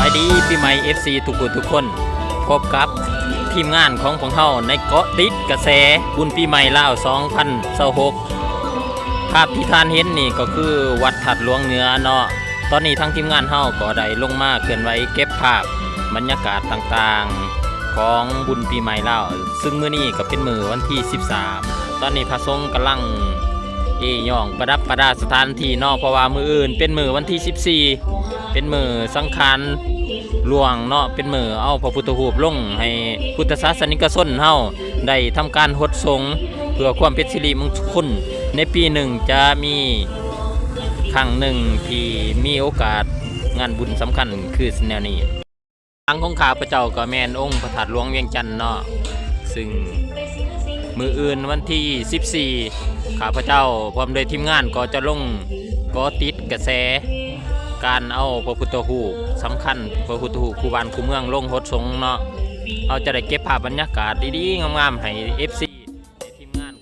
ายดีปีใหม่ FC ทุกคนทุกคนพบกับทีมงานของพวกเราในเกาะติดกระแสบุญปีใหม่ลาว2026ภาพที่ท่านเห็นนี่ก็คือวัดถัดหลวงเหนือเนาะตอนนี้ทั้งทีมงานเฮาก็ได้ลงมาเคลื่อนไหวเก็บภาพบรรยากาศต่างๆของบุญปีใหม่ลาวซึ่งมื้อนี้ก็เป็นมื้อวันที่13ตอนนี้พระสงฆ์กำลังย่องประดับประดาสถานที่เนาะเพราะว่ามื้ออื่นเป็นมื้อวันที่14เป็นมื้อสังฆานหลวงเนาะเป็นมื้อเอาพระพุทธรูปลงให้พุทธศาสนิกชนเฮาได้ทำการหดสงฆ์เพื่อความเป็นสิริมงคลในปีหนึ่งจะมีครั้งหนึ่งที่มีโอกาสงานบุญสำคัญคือแนวนี้ทางของข้าพเจ้าก็แม่นองค์พระธาตุหลวงเวียงจันทน์เนาะซึ่งมื้ออื่นวันที่14ข้าพเจ้าพร้อมด้วยทีมงานก็จะลงเกาะติดกระแสการเอาพระพุทธรูปสำคัญพระพุทธรูปคู่บ้านคู่เมืองลงหดสงฆ์เนาะเราจะได้เก็บภาพบรรยากาศดีๆงามๆให้ FC ในทีมงาน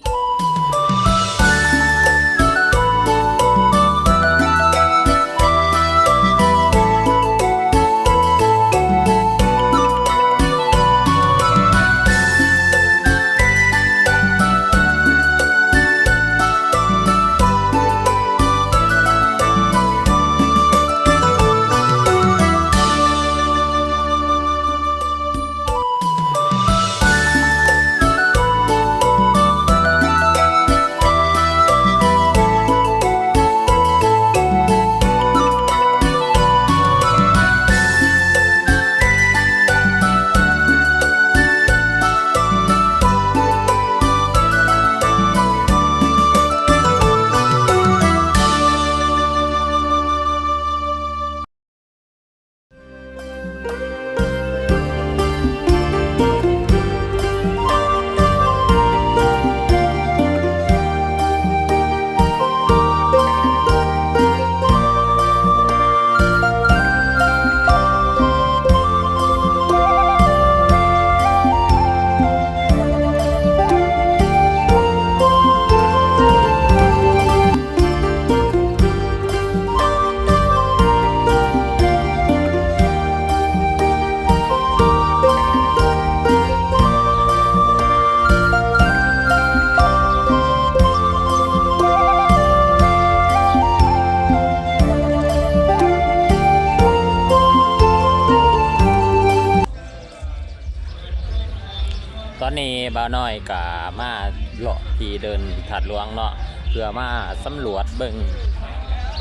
ตอนนี้บ่าวน้อยก็มาเลาะที่เดินถาดหลวงเนาะเพื่อมาสำรวจเบิ่ง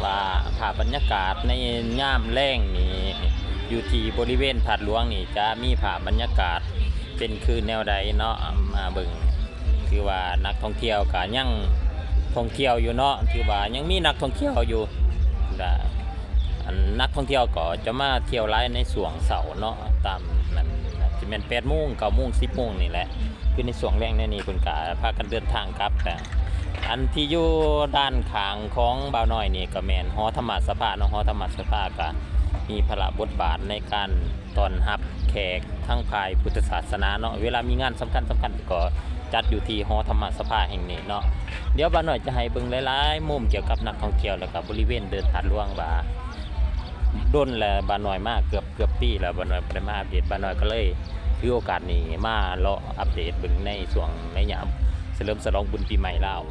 ว่าภาพบรรยากาศในย่ามแล้งนี่อยู่ที่บริเวณถาดหลวงนี่จะมีภาพบรรยากาศเป็นคือแนวใดเนาะมาเบิ่งคือว่านักท่องเที่ยวก็ยังท่องเที่ยวอยู่เนาะคือว่ายังมีนักท่องเที่ยวอยู่นักท่องเที่ยวก็จะมาเที่ยวไล่ในช่วงเสาร์เนาะตามนั้นจะเป็น8 โมง 9 โมง 10 โมงนี่แหละคือในช่วงแรกนี่คุณกาพากันเดินทางครับแต่อันที่อยู่ด้านข้างของบ่าวน้อยนี่ก็แม่นหอธรรมสภาเนาะหอธรรมสภาก็มีพระบทบาทในการต้อนรับแขกทั้งภายพุทธศาสนาเนาะเวลามีงานสำคัญก็จัดอยู่ที่หอธรรมสภาแห่งนี้เนาะเดี๋ยวบ่าวน้อยจะให้เบิ่งหลายๆมุมเกี่ยวกับนักท่องเที่ยวแล้วก็บริเวณเดินถาดหลวงว่าด้นแหละบ่าวน้อยมากเกือบปีแล้วบ่าวน้อยบ่ได้มาอัปเดตบ่าวน้อยก็เลยถือโอกาสนี้มาเลาะอัปเดตเบิ่งในช่วงในยามเฉลิมฉลองบุญปีใหม่ลาว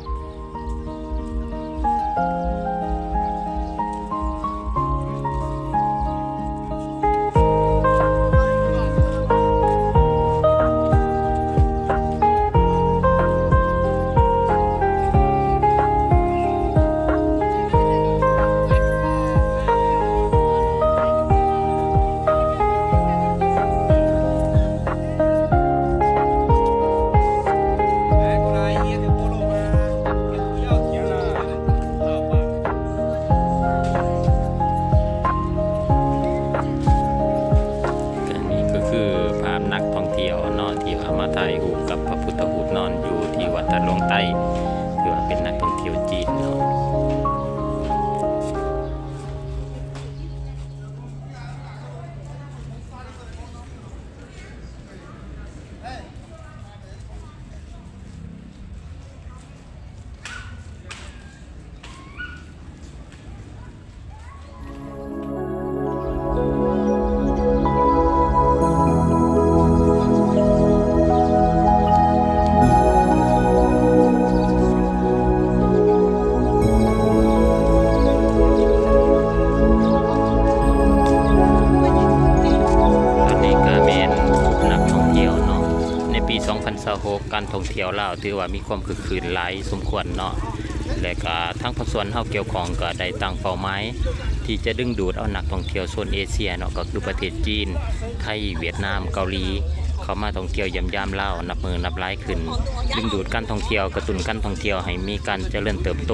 26การท่องเที่ยวลาวถือว่ามีความคึกคืนหลายสมควรเนาะและก็ทั้งภาคส่วนเฮาเกี่ยวข้องก็ได้ตั้งเป้าหมายที่จะดึงดูดเอานักท่องเที่ยวโซนเอเชียเนาะก็คือประเทศจีนไทยเวียดนามเกาหลีเข้ามาท่องเที่ยวเยี่ยมยามลาวนับมือนับหลายขึ้นดึงดูดการท่องเที่ยวกระตุ้นการท่องเที่ยวให้มีการเจริญเติบโต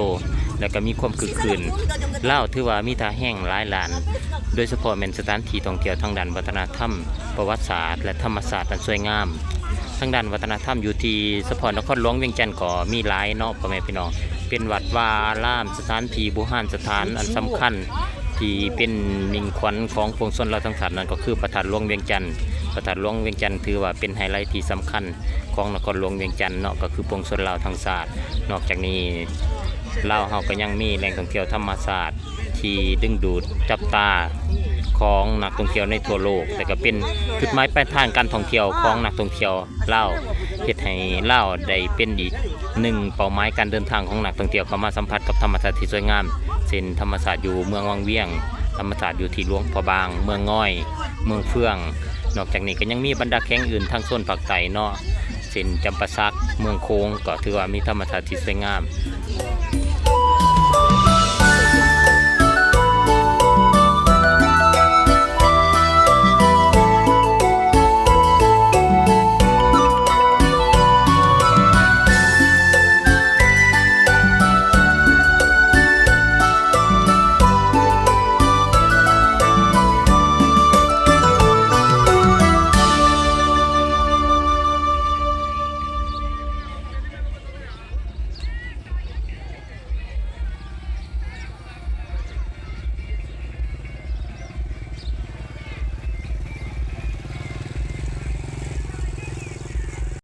และก็มีความคึกคืนลาวถือว่ามีท่าแห้งหลายล้านโดยเฉพาะแม่นสถานที่ท่องเที่ยวทางด้านวัฒนธรรมประวัติศาสตร์และธรรมศาสตร์อันสวยงามทางด้านวัฒนธรรมอยู่ที่เฉพาะนครหลวงเวียงจันทน์ก็มีหลายเนาะพ่อแม่พี่น้องเป็นวัดวาอารามสถานที่โบราณสถานอันสำคัญที่เป็นมิ่งขวัญของปวงชนเราทั้งชาตินั่นก็คือพระธาตุหลวงเวียงจันทน์พระธาตุหลวงเวียงจันทน์ถือว่าเป็นไฮไลท์ที่สำคัญของนครหลวงเวียงจันทน์เนาะก็คือปวงชนเราทั้งชาตินอกจากนี้ลาวเฮาก็ยังมีแหล่งท่องเที่ยวธรรมชาติที่ดึงดูดจับตาของนักท่องเที่ยวในทั่วโลกแต่ก็เป็นจุดหมายปลายทางการท่องเที่ยวของนักท่องเที่ยวลาวเฮ็ดให้ลาวได้เป็นอีกหนึ่งเป้าหมายการเดินทางของนักท่องเที่ยวเข้ามาสัมผัสกับธรรมชาติที่สวยงามเช่นธรรมชาติอยู่เมืองวังเวียงธรรมชาติอยู่ที่หลวงพระบางเมืองง่อยเมืองเฟืองนอกจากนี้ก็ยังมีบรรดาแข้งอื่นทางโซนภาคใต้เนาะเช่นจำปาสักเมืองโค้งก็ถือว่ามีธรรมชาติที่สวยงาม